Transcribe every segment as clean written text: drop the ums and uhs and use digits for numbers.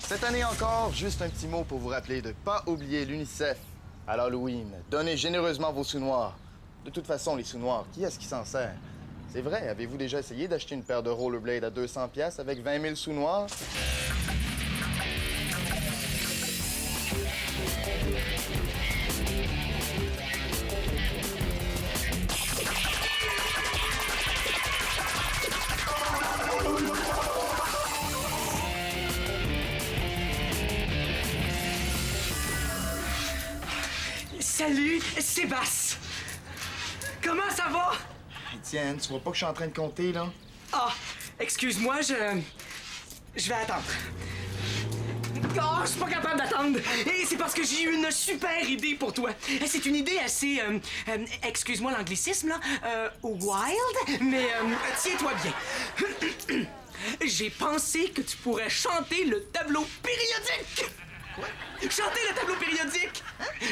Cette année encore, juste un petit mot pour vous rappeler de ne pas oublier l'UNICEF à l'Halloween. Donnez généreusement vos sous noirs. De toute façon, les sous noirs, qui est-ce qui s'en sert? C'est vrai, avez-vous déjà essayé d'acheter une paire de rollerblades à 200$ avec 20 000 sous noirs? Salut, Sébastien! Comment ça va? Étienne, tu vois pas que je suis en train de compter, là? Ah, excuse-moi, je vais attendre. Oh, je suis pas capable d'attendre. Et c'est parce que j'ai eu une super idée pour toi. C'est une idée assez, excuse-moi l'anglicisme, là, wild, mais tiens-toi bien. J'ai pensé que tu pourrais chanter le tableau périodique. Quoi? Chanter le tableau périodique!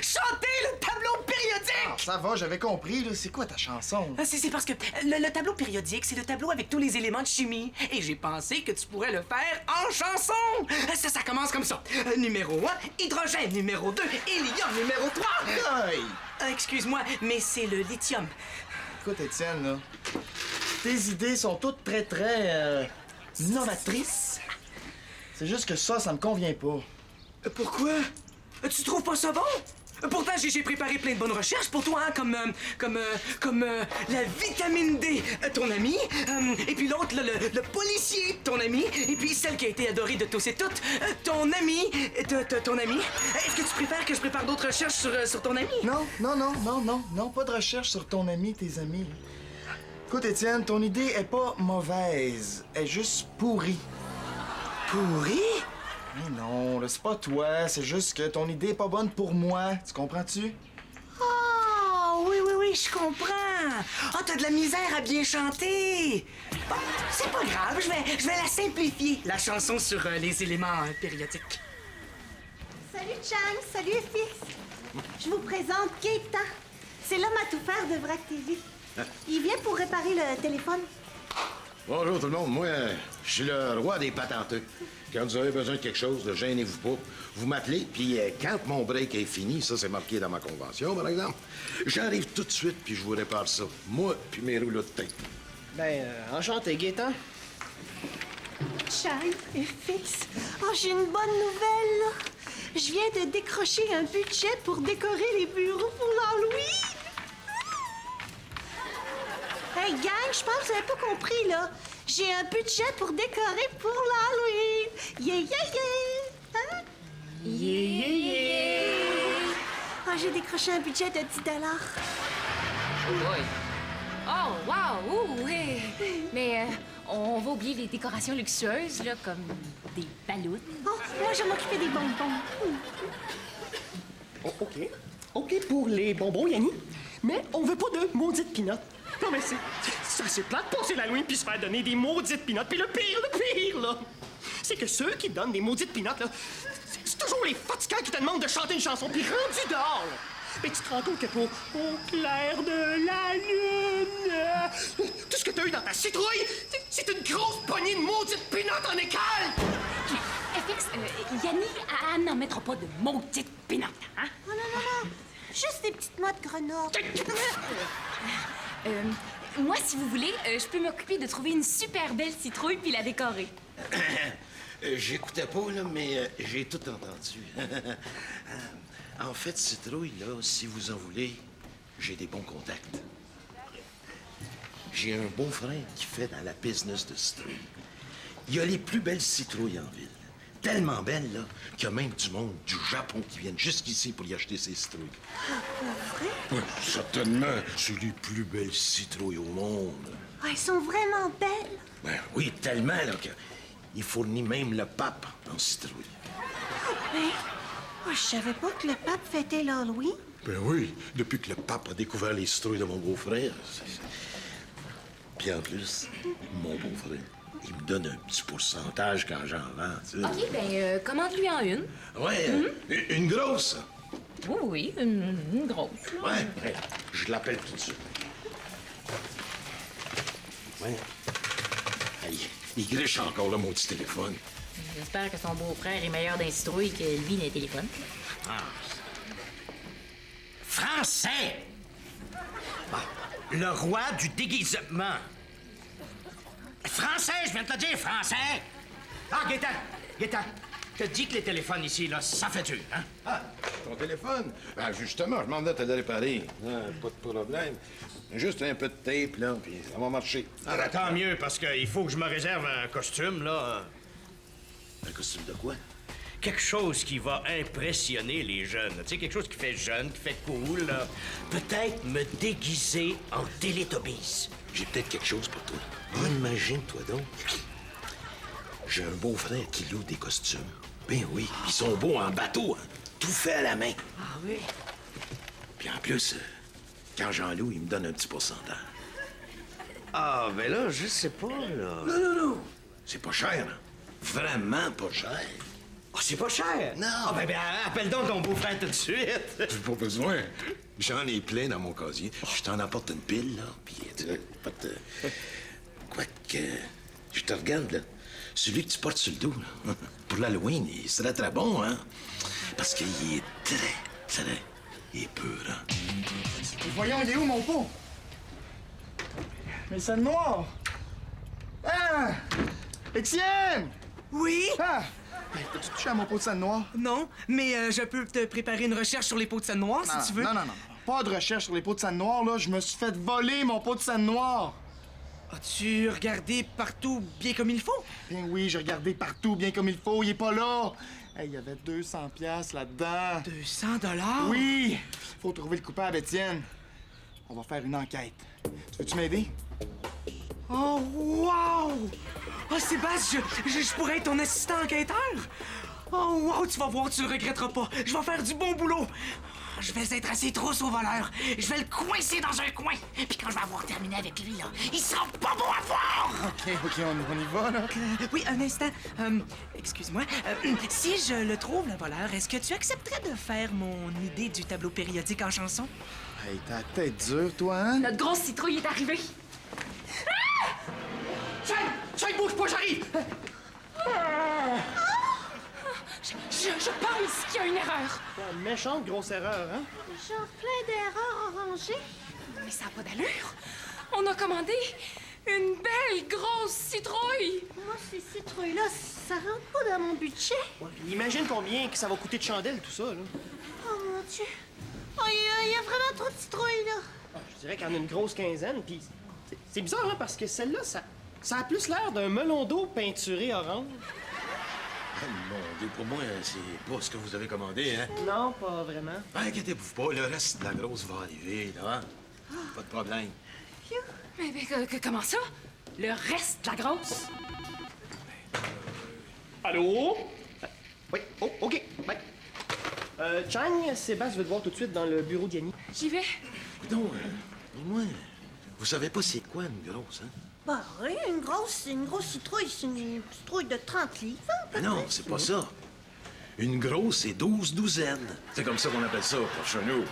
Chanter le tableau périodique! Ah, ça va, j'avais compris, là. C'est quoi ta chanson? C'est parce que le tableau périodique, c'est le tableau avec tous les éléments de chimie. Et j'ai pensé que tu pourrais le faire en chanson! Ça commence comme ça. Numéro 1, hydrogène. Numéro 2, hélium. Numéro 3... Hey! Excuse-moi, mais c'est le lithium. Écoute, Étienne, là, tes idées sont toutes très novatrices. C'est juste que ça me convient pas. Pourquoi? Tu trouves pas ça bon? Pourtant, j'ai préparé plein de bonnes recherches pour toi, hein, comme la vitamine D, ton ami, et puis l'autre, le policier, ton ami, et puis celle qui a été adorée de tous et toutes, ton ami, ton ami. Est-ce que tu préfères que je prépare d'autres recherches sur ton ami? Non, pas de recherche sur ton ami, tes amis. Écoute, Étienne, ton idée est pas mauvaise, elle est juste pourrie. Pourrie? Mais non, là, c'est pas toi, c'est juste que ton idée est pas bonne pour moi, tu comprends-tu? Oh, oui, je comprends. Oh, t'as de la misère à bien chanter. Bon, c'est pas grave, je vais la simplifier, la chanson sur les éléments périodiques. Salut, Chang, salut, FX. Je vous présente Gaétan. C'est l'homme à tout faire de VRAC TV. Il vient pour réparer le téléphone. Bonjour tout le monde, moi, je suis le roi des patenteux. Quand vous avez besoin de quelque chose, ne gênez-vous pas. Vous m'appelez, puis quand mon break est fini, ça c'est marqué dans ma convention, par exemple, j'arrive tout de suite, puis je vous répare ça. Moi, puis mes rouleaux de teint. Enchanté, Gaétan. Chang, FX. Oh, j'ai une bonne nouvelle, là. Je viens de décrocher un budget pour décorer les bureaux pour l'Halloween. Hey, gang, je pense que vous n'avez pas compris, là. J'ai un budget pour décorer pour l'Halloween. Yeah! Hein? Yeah! Oh, j'ai décroché un budget de 10 $. Oui. Oh, wow! Ouh, ouais. Mais on va oublier les décorations luxueuses, là, comme des ballons. Oh, moi, je vais m'occuper des bonbons. Oh, OK pour les bonbons, Yanni. Mais on veut pas de maudites pinottes. Non, mais c'est assez plate de passer l'Halloween puis se faire donner des maudites pinottes. Puis le pire, là, c'est que ceux qui donnent des maudites pinottes, là, c'est toujours les fatigants qui te demandent de chanter une chanson. Puis rendu dehors, là, mais tu te rends compte que pour Au clair de la lune, tout ce que t'as eu dans ta citrouille, c'est une grosse poignée de maudites pinottes en écale! FX, Yanni, elle n'en mettra pas de maudites pinottes, hein? Non. Juste des petites noix de Grenoble. Moi, si vous voulez, je peux m'occuper de trouver une super belle citrouille puis la décorer. J'écoutais pas, là, mais j'ai tout entendu. En fait, citrouille, là, si vous en voulez, j'ai des bons contacts. J'ai un beau-frère qui fait dans la business de citrouille. Il y a les plus belles citrouilles en ville. Tellement belles, là, qu'il y a même du monde du Japon qui viennent jusqu'ici pour y acheter ces citrouilles. Vrai? Oui, certainement. C'est les plus belles citrouilles au monde. Oh, elles sont vraiment belles. Ben oui, tellement, là, qu'il fournit même le pape en citrouille. Mais je savais pas que le pape fêtait l'Halloween. Ben oui, depuis que le pape a découvert les citrouilles de mon beau-frère. Puis en plus, mon beau-frère, il me donne un petit pourcentage quand j'en vends, tu sais. OK, ben, commande-lui en une. Ouais, une grosse. Oui, une grosse. Ouais, je l'appelle tout de suite. Ouais. Hey, il griche encore, là, mon petit téléphone. J'espère que son beau-frère est meilleur d'un citrouille que lui d'un téléphone. Français! Bon, le roi du déguisement. Français, je viens de te dire, français! Ah, Gaétan, te dis que les téléphones ici, là, ça fait dur, hein? Ah, ton téléphone? Ben, justement, je m'en venais te le réparer. Ah, pas de problème. Juste un peu de tape, là, puis ça va marcher. Ah, ben, tant mieux, parce qu'il faut que je me réserve un costume, là. Un costume de quoi? Quelque chose qui va impressionner les jeunes. Tu sais, quelque chose qui fait jeune, qui fait cool, là. Peut-être me déguiser en Télétobies. J'ai peut-être quelque chose pour toi. Imagine-toi donc. J'ai un beau-frère qui loue des costumes. Ben oui, ils sont beaux en bateau, hein. Tout fait à la main. Ah oui? Puis en plus, quand j'en loue, il me donne un petit pourcentage. Ah, ben là, je sais pas, là. Non. C'est pas cher, hein. Vraiment pas cher. Ah, c'est pas cher. Non. Ah, ben, appelle donc ton beau-frère tout de suite. J'ai pas besoin. J'en ai plein dans mon casier. Je t'en apporte une pile, là, puis tu sais, pas de... Quoique, je te regarde, là. Celui que tu portes sur le dos, là, pour l'Halloween, il serait très bon, hein? Parce qu'il est très... Il est pur, hein? Mais voyons, il est où mon pot? Mais c'est noir! Ah! Étienne! Oui? Ah! Peux-tu toucher à mon pot de scène noire? Non, mais je peux te préparer une recherche sur les pots de scène noire, si tu veux. Non. Pas de recherche sur les pots de scène noire, là. Je me suis fait voler mon pot de scène noire. As-tu regardé partout bien comme il faut? Bien oui, j'ai regardé partout bien comme il faut. Il est pas là. Hey, il y avait 200 piastres là-dedans. 200 $? Oui! Faut trouver le coupable, Étienne. On va faire une enquête. Tu veux-tu m'aider? Oh, wow! Oh, Sébastien, je pourrais être ton assistant enquêteur? Oh, wow, tu vas voir, tu le regretteras pas. Je vais faire du bon boulot. Je vais être assez trousse au voleur. Je vais le coincer dans un coin. Puis quand je vais avoir terminé avec lui, là, il sera pas beau à voir! OK, on y va, là. Oui, un instant. Excuse-moi. Si je le trouve, le voleur, est-ce que tu accepterais de faire mon idée du tableau périodique en chanson? Hey, t'as la tête dure, toi, hein? Notre grosse citrouille est arrivée. Chang, bouge pas, j'arrive! Je pense qu'il y a une erreur. Une méchante grosse erreur, hein? Genre plein d'erreurs arrangées. Mais ça n'a pas d'allure. On a commandé une belle grosse citrouille. Moi, ces citrouilles-là, ça rentre pas dans mon budget. Ouais, puis imagine combien que ça va coûter de chandelle, tout ça, là. Oh mon Dieu. Oh, il y a vraiment trop de citrouilles, là. Ah, je dirais qu'il y en a une grosse quinzaine, puis c'est bizarre, hein, parce que celle-là, ça a plus l'air d'un melon d'eau peinturé orange. Ah, mon Dieu, pour moi, c'est pas ce que vous avez commandé, hein? Non, pas vraiment. Ben, inquiétez-vous pas, le reste de la grosse va arriver, là, hein? Pas de problème. Mais comment ça? Le reste de la grosse? Allô? Oui, oh, OK, bye. Chang, Sébastien veut te voir tout de suite dans le bureau d'Yanni. J'y vais. Non, moi, vous savez pas c'est quoi une grosse, hein? Bah oui, une grosse citrouille, c'est une citrouille de 30 livres. Ben non, c'est pas ça. Une grosse, c'est 12 douzaines. C'est comme ça qu'on appelle ça, pour chez nous.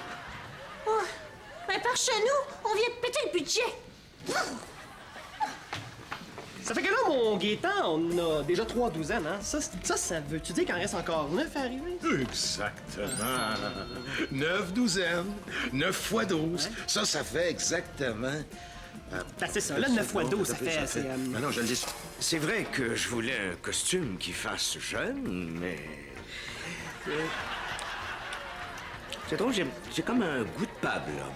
Oh, mais par chez nous, on vient de péter le budget. Ça fait que là, mon Gaétan, on a déjà 3 douzaines, hein? Ça veut-tu dire qu'il en reste encore 9 à arriver? Exactement. 9 douzaines. 9 fois 12. Ouais. Ça fait exactement... Ben, c'est ça, là, 9 fois 12, ça fait... c'est, Ben non, je le dis. C'est vrai que je voulais un costume qui fasse jeune, mais... C'est drôle, j'ai comme un goût de pablum.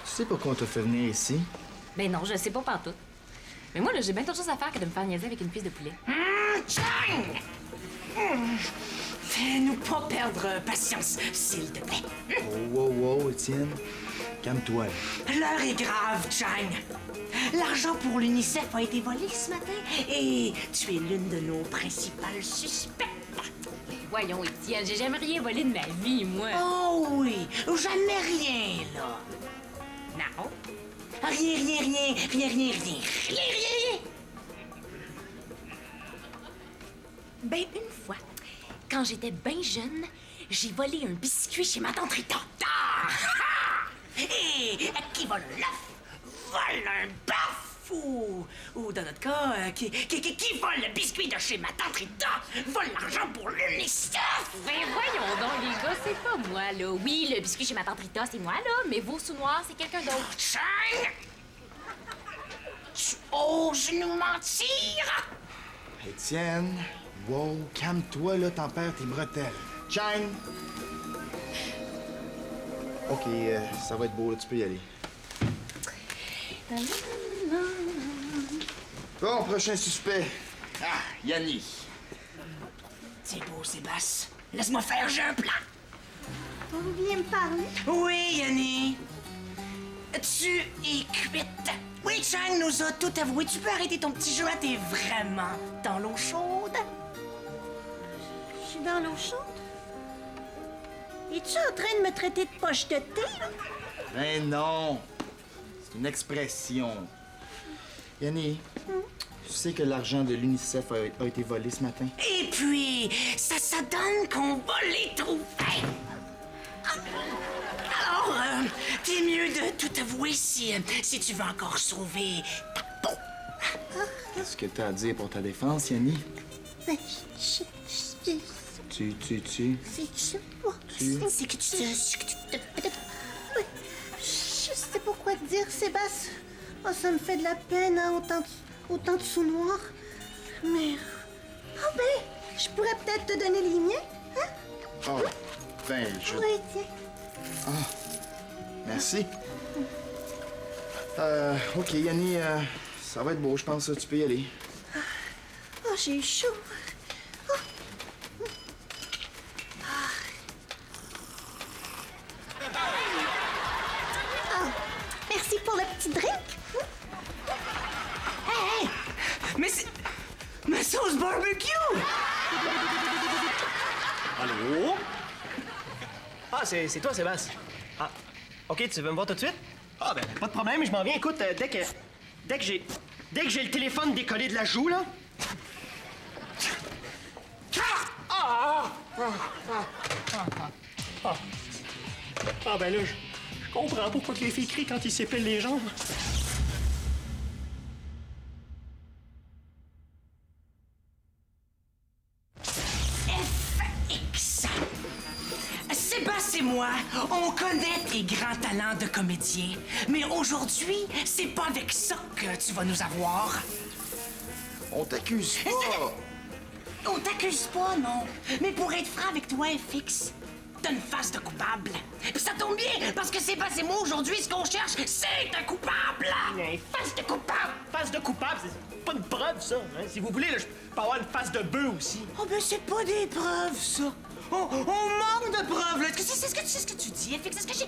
Tu sais pourquoi on t'a fait venir ici? Ben non, je sais pas partout. Mais moi, là, j'ai bien d'autres choses à faire que de me faire niaiser avec une cuisse de poulet. Fais-nous pas perdre patience, s'il te plaît. Wow, Étienne. Calme-toi. L'heure est grave, Chang. L'argent pour l'UNICEF a été volé ce matin et tu es l'une de nos principales suspectes. Voyons, Étienne, j'ai jamais rien volé de ma vie, moi. Oh oui, jamais rien, là. Non. Rien. Ben, une fois, quand j'étais bien jeune, j'ai volé un biscuit chez ma tante Rita. Ah! Et qui vole l'œuf, vole un bœuf. fou. Ou dans notre cas, qui vole le biscuit de chez ma tante Rita vole l'argent pour l'UNICEF. Ben voyons donc, les gars, c'est pas moi, là. Oui, le biscuit chez ma tante Rita, c'est moi, là, mais vos sous-noirs, c'est quelqu'un d'autre. Chang! Tu oses nous mentir? Étienne, wow, calme-toi, là, t'en perds tes bretelles. Chang! OK, ça va être beau, là, tu peux y aller. Bon, prochain suspect. Ah, Yanni. C'est beau, Sébastien. Laisse-moi faire, j'ai un plan. On vient me parler? Oui, Yanni. Tu es cuite. Oui, Chang nous a tout avoué. Tu peux arrêter ton petit jeu, hein? T'es vraiment dans l'eau chaude. Je suis dans l'eau chaude? Es-tu en train de me traiter de poche de thé, là? Ben non. C'est une expression. Yanni, tu sais que l'argent de l'UNICEF a été volé ce matin? Et puis, ça donne qu'on va les trouver. Alors, t'es mieux de tout avouer si tu veux encore sauver ta peau. Qu'est-ce que t'as à dire pour ta défense, Yanni? Ben, Tu. c'est moi. C'est que tu... Oui, je sais pas quoi te dire, Sébastien. Oh, ça me fait de la peine, hein, autant de sous-noirs. Mais... Ah ben, je pourrais peut-être te donner les miens, hein? Oh, ben, je... Oui, tiens. Merci. OK, Yanni, ça va être beau, je pense. Tu peux y aller. Oh, j'ai eu chaud. Oh, merci pour le petit drink. Hey! Mais c'est... Ma sauce barbecue! Allô? Ah, c'est toi, Sébastien. Ah, OK, tu veux me voir tout de suite? Ah, ben, pas de problème, je m'en viens. Écoute, dès que j'ai le téléphone décollé de la joue, là... Ah, ben là, je comprends pourquoi les filles crient quand ils s'épilent les jambes. FX. Sébastien et moi, on connaît tes grands talents de comédien. Mais aujourd'hui, c'est pas avec ça que tu vas nous avoir. On t'accuse pas. On t'accuse pas, non. Mais pour être franc avec toi, FX, t'as une face de coupable. Puis ça tombe bien, parce que Sébastien et moi, aujourd'hui, ce qu'on cherche, c'est un coupable. Une Face de coupable. face de coupable, c'est pas une preuve, ça. Hein? Si vous voulez, là, je peux avoir une face de bœuf aussi. Oh, ben c'est pas des preuves, ça. On manque de preuves, là. C'est ce que tu dis, FX? Est-ce que j'ai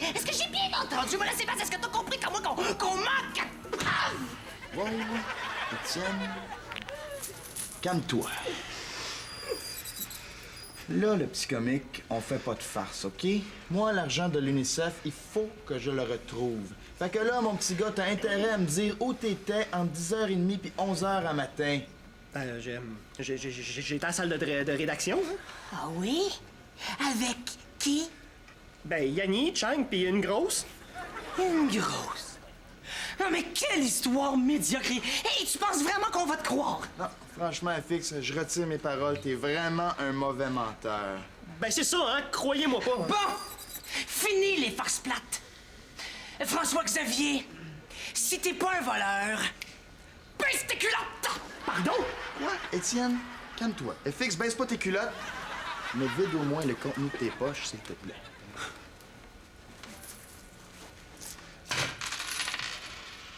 bien entendu? Moi, là, Sébastien, est-ce que t'as compris comme moi qu'on manque de preuves? Wow, Étienne, calme-toi. Là, le petit comique, on fait pas de farce, OK? Moi, l'argent de l'UNICEF, il faut que je le retrouve. Fait que là, mon petit gars, t'as intérêt à me dire où t'étais entre 10h30 puis 11h à matin. J'étais à la salle de rédaction, hein? Ah oui? Avec qui? Ben, Yanni, Chang, puis une grosse. Une grosse. Non, mais quelle histoire médiocre. Hey, tu penses vraiment qu'on va te croire? Non, franchement, FX, je retire mes paroles. T'es vraiment un mauvais menteur. Ben, c'est ça, hein? Croyez-moi pas. Hein? Bon! Fini les farces plates. François-Xavier, si t'es pas un voleur, baisse tes culottes! Pardon? Quoi? Étienne, calme-toi. FX, baisse pas tes culottes, mais vide au moins le contenu de tes poches, s'il te plaît.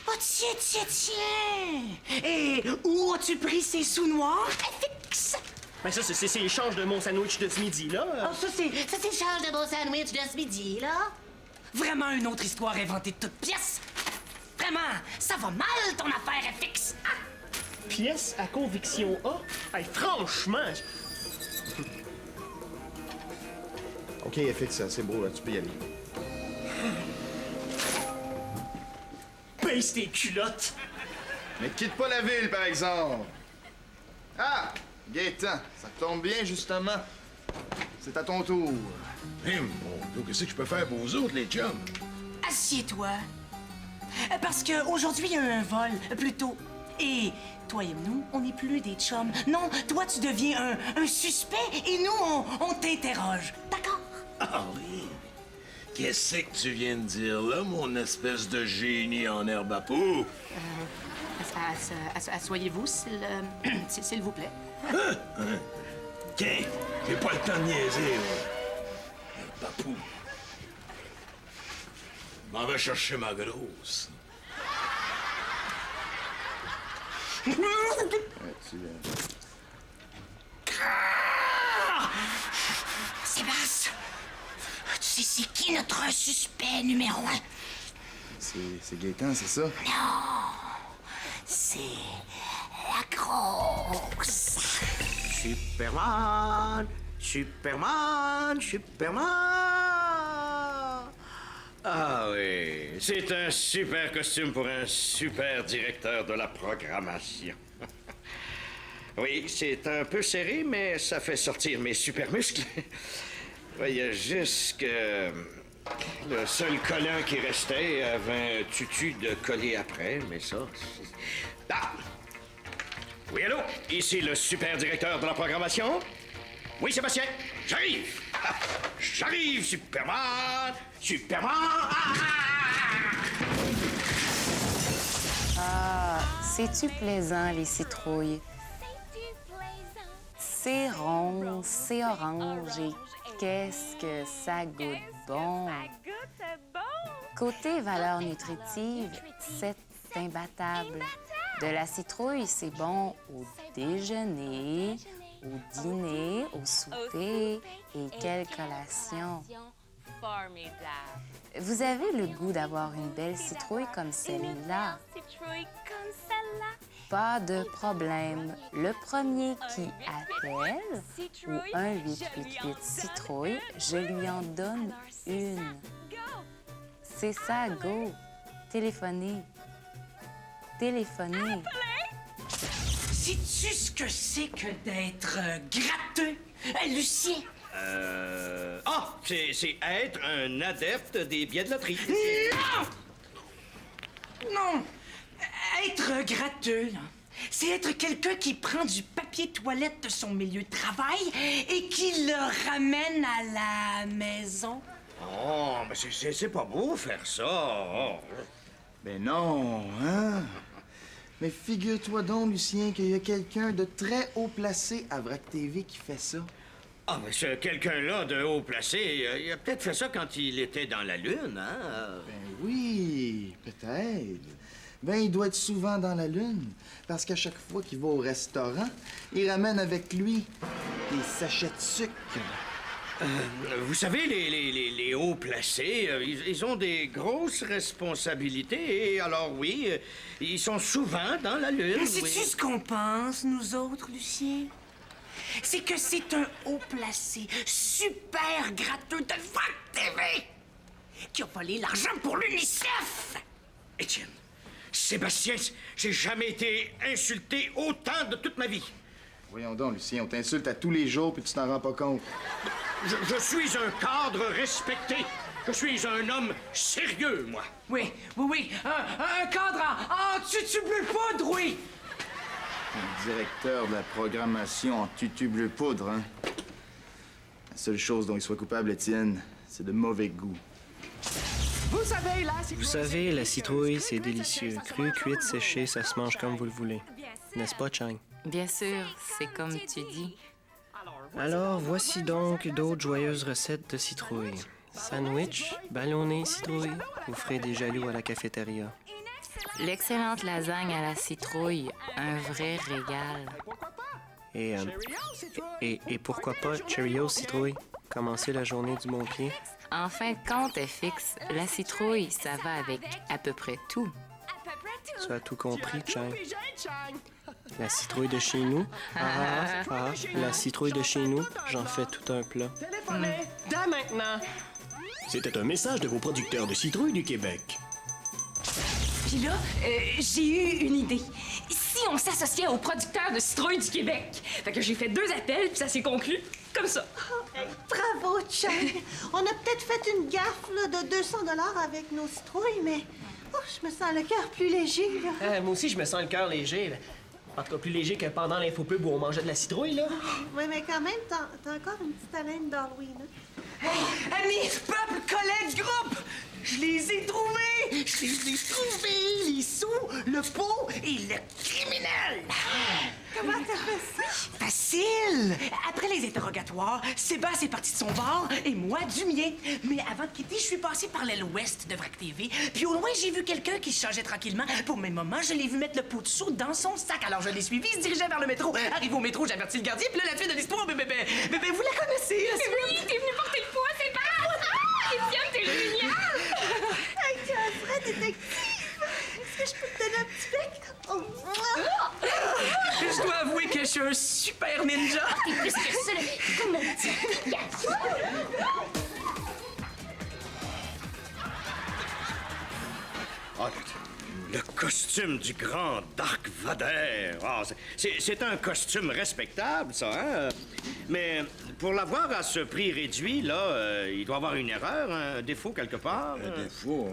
Oh, tiens! Et où as-tu pris ces sous noirs, FX? Ben, ça, c'est l'échange de mon sandwich de ce midi, là. Oh, ça, c'est le charge de mon sandwich de ce midi, là? Vraiment une autre histoire inventée de toutes pièces? Vraiment, ça va mal, ton affaire, FX! Ah! Pièce à conviction A? Hey, franchement! OK, FX, c'est beau, là, tu peux y aller. Baisse tes culottes! Mais quitte pas la ville, par exemple. Ah! Gaétan, ça tombe bien, justement. C'est à ton tour. Bon, qu'est-ce que je peux faire pour vous autres, les chums? Assieds-toi. Parce qu'aujourd'hui, il y a eu un vol, plutôt. Et toi et nous, on n'est plus des chums. Non, toi, tu deviens un suspect et nous, on t'interroge. D'accord? Ah oui? Qu'est-ce que tu viens de dire là, mon espèce de génie en herbe à poux? Asseyez-vous, s'il vous plaît. Tiens, j'ai pas le temps de niaiser, moi. Herbe à poux. Je m'en vais chercher ma grosse. Sébastien, tu sais c'est qui notre suspect numéro 1? C'est Gaétan, c'est ça? C'est la grosse. Superman, Superman, Superman. Ah oui, c'est un super costume pour un super directeur de la programmation. Oui, c'est un peu serré, mais ça fait sortir mes super muscles. Il y a juste que le seul collant qui restait avait un tutu de coller après, mais ça... Ah! Oui, allô? Ici le super directeur de la programmation? Oui, Sébastien, j'arrive! Ah, j'arrive, Superman! Superman! Ah, c'est-tu plaisant, les citrouilles? C'est rond, c'est orange et qu'est-ce que ça goûte bon! Côté valeur nutritive, c'est imbattable. De la citrouille, c'est bon au déjeuner, au dîner, au souper et quelle collation! Vous avez le goût d'avoir une belle citrouille comme celle-là? Pas de problème. Le premier qui appelle ou 1-888 citrouille, je lui en donne une. C'est ça, go! Téléphonez. Téléphonez. Sais-tu ce que c'est que d'être gratteux, Lucien? Ah, c'est être un adepte des billets de loterie. Non! Non! Être gratteux, là, c'est être quelqu'un qui prend du papier toilette de son milieu de travail et qui le ramène à la maison. Oh, mais c'est pas beau faire ça. Oh. Ben non, hein? Mais figure-toi donc, Lucien, qu'il y a quelqu'un de très haut placé à Vrac TV qui fait ça. Ah, mais ce quelqu'un-là de haut placé, il a peut-être fait ça quand il était dans la Lune, hein? Ben oui, peut-être. Ben, il doit être souvent dans la Lune, parce qu'à chaque fois qu'il va au restaurant, il ramène avec lui des sachets de sucre. Vous savez, les hauts placés, ils ont des grosses responsabilités, et alors oui, ils sont souvent dans la Lune. Mais sais-tu oui. ce qu'on pense, nous autres, Lucien? C'est que c'est un haut placé, super gratteux de Vrac TV qui a volé l'argent pour l'UNICEF! Étienne, Sébastien, j'ai jamais été insulté autant de toute ma vie. Voyons donc, Lucien, on t'insulte à tous les jours puis tu t'en rends pas compte. Je suis un cadre respecté. Je suis un homme sérieux, moi. Oui, un cadre en tutu bleu poudre, oui! Le directeur de la programmation en tutu bleu poudre, hein? La seule chose dont il soit coupable, Étienne, c'est de mauvais goût. Vous savez, la citrouille, c'est délicieux. Cru, cuite, séchée, ça se mange comme vous le voulez. N'est-ce pas, Chang? Bien sûr, c'est comme tu dis. Alors, voici donc d'autres joyeuses recettes de citrouille. Sandwich, ballonné citrouille, vous ferez des jaloux à la cafétéria. L'excellente lasagne à la citrouille, un vrai régal. Et pourquoi pas Cheerios citrouille? Commencer la journée du bon pied. En fin de compte, FX, la citrouille, ça va avec à peu près tout. Tu as tout compris, Chang. La citrouille de chez nous. La citrouille de chez nous, j'en fais tout un plat. Dès maintenant! C'était un message de vos producteurs de citrouilles du Québec. Puis là, j'ai eu une idée. Si on s'associait aux producteurs de citrouilles du Québec? Fait que j'ai fait 2 appels, puis ça s'est conclu comme ça. Bravo, Chang. On a peut-être fait une gaffe là, de 200 $ avec nos citrouilles, mais oh, je me sens le cœur plus léger, là. Moi aussi, je me sens le cœur léger. Là. En tout cas, plus léger que pendant l'infopub où on mangeait de la citrouille, là. Oui, mais quand même, t'as encore une petite haleine d'Halloween, hein? Hey, amis, peuple, collègues, groupe! Je les ai trouvés! Je les ai trouvés! Les sous, le pot et le criminel! Comment t'as fait ça? Facile! Après les interrogatoires, Sébastien est parti de son bar et moi du mien. Mais avant de quitter, je suis passé par l'aile ouest de Vrac TV. Puis au loin, j'ai vu quelqu'un qui se changeait tranquillement. Pour le même moment, je l'ai vu mettre le pot de sous dans son sac. Alors je l'ai suivi, il se dirigeait vers le métro. Arrivé au métro, j'ai averti le gardien. Puis là, la suite de l'histoire, bébé, vous la connaissez, la suite. Oui, t'es venu porter le poids, c'est pas. Étienne, t'es génial! Hey, tu es un vrai détective! Est-ce que je peux te donner un petit bec? Oh. Je dois avouer que je suis un super ninja. T'es plus que ça, là. Comme mon petit gars. Ah, le costume du grand Dark Vader. Ah, c'est un costume respectable, ça, hein? Mais pour l'avoir à ce prix réduit, là, il doit y avoir une erreur, un défaut quelque part. Un défaut.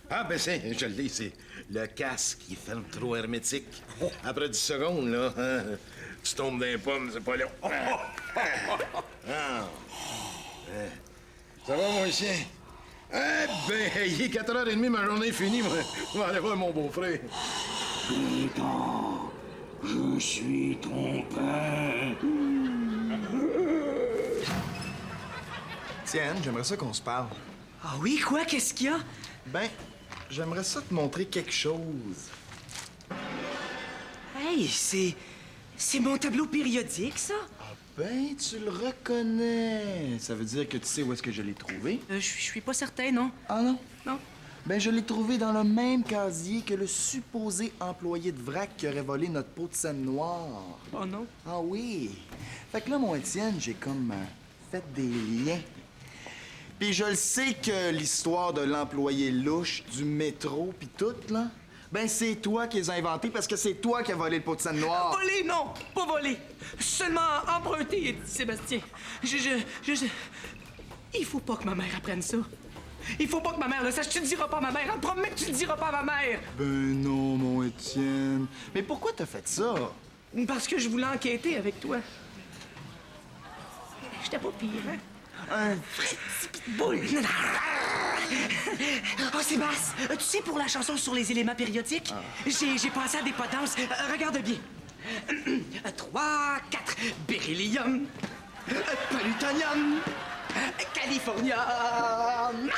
Ah, ben je l'ai, c'est le casque qui ferme trop hermétique. Après 10 secondes, là, hein, tu tombes dans les pommes, c'est pas long. Ça va, mon chien? Eh ben, il est 4h30, ma journée est finie. Moi, je vais aller voir mon beau-frère. Je suis ton père. Tiens, j'aimerais ça qu'on se parle. Ah oui, quoi? Qu'est-ce qu'il y a? Ben, j'aimerais ça te montrer quelque chose. Hey, c'est mon tableau périodique, ça? Ben, tu le reconnais. Ça veut dire que tu sais où est-ce que je l'ai trouvé? Je suis pas certain, non? Ah non? Non. Ben, je l'ai trouvé dans le même casier que le supposé employé de vrac qui aurait volé notre pot de scène noire. Oh non. Ah oui. Fait que là, mon Étienne, j'ai comme fait des liens. Puis je le sais que l'histoire de l'employé louche, du métro, puis tout, là, ben c'est toi qui les as inventés parce que c'est toi qui as volé le pot de scène noire. Volé, non! Pas volé! Seulement emprunté, Sébastien. Il faut pas que ma mère apprenne ça. Il faut pas que ma mère le sache. Tu le diras pas à ma mère. Elle promet que tu le diras pas à ma mère. Ben non, mon Étienne. Mais pourquoi t'as fait ça? Parce que je voulais enquêter avec toi. J'étais pas pire, hein? Un vrai petit pitbull. Oh, Sébastien, tu sais, pour la chanson sur les éléments périodiques, j'ai pensé à des potences. Regarde bien. 3, 4, beryllium, plutonium, californium.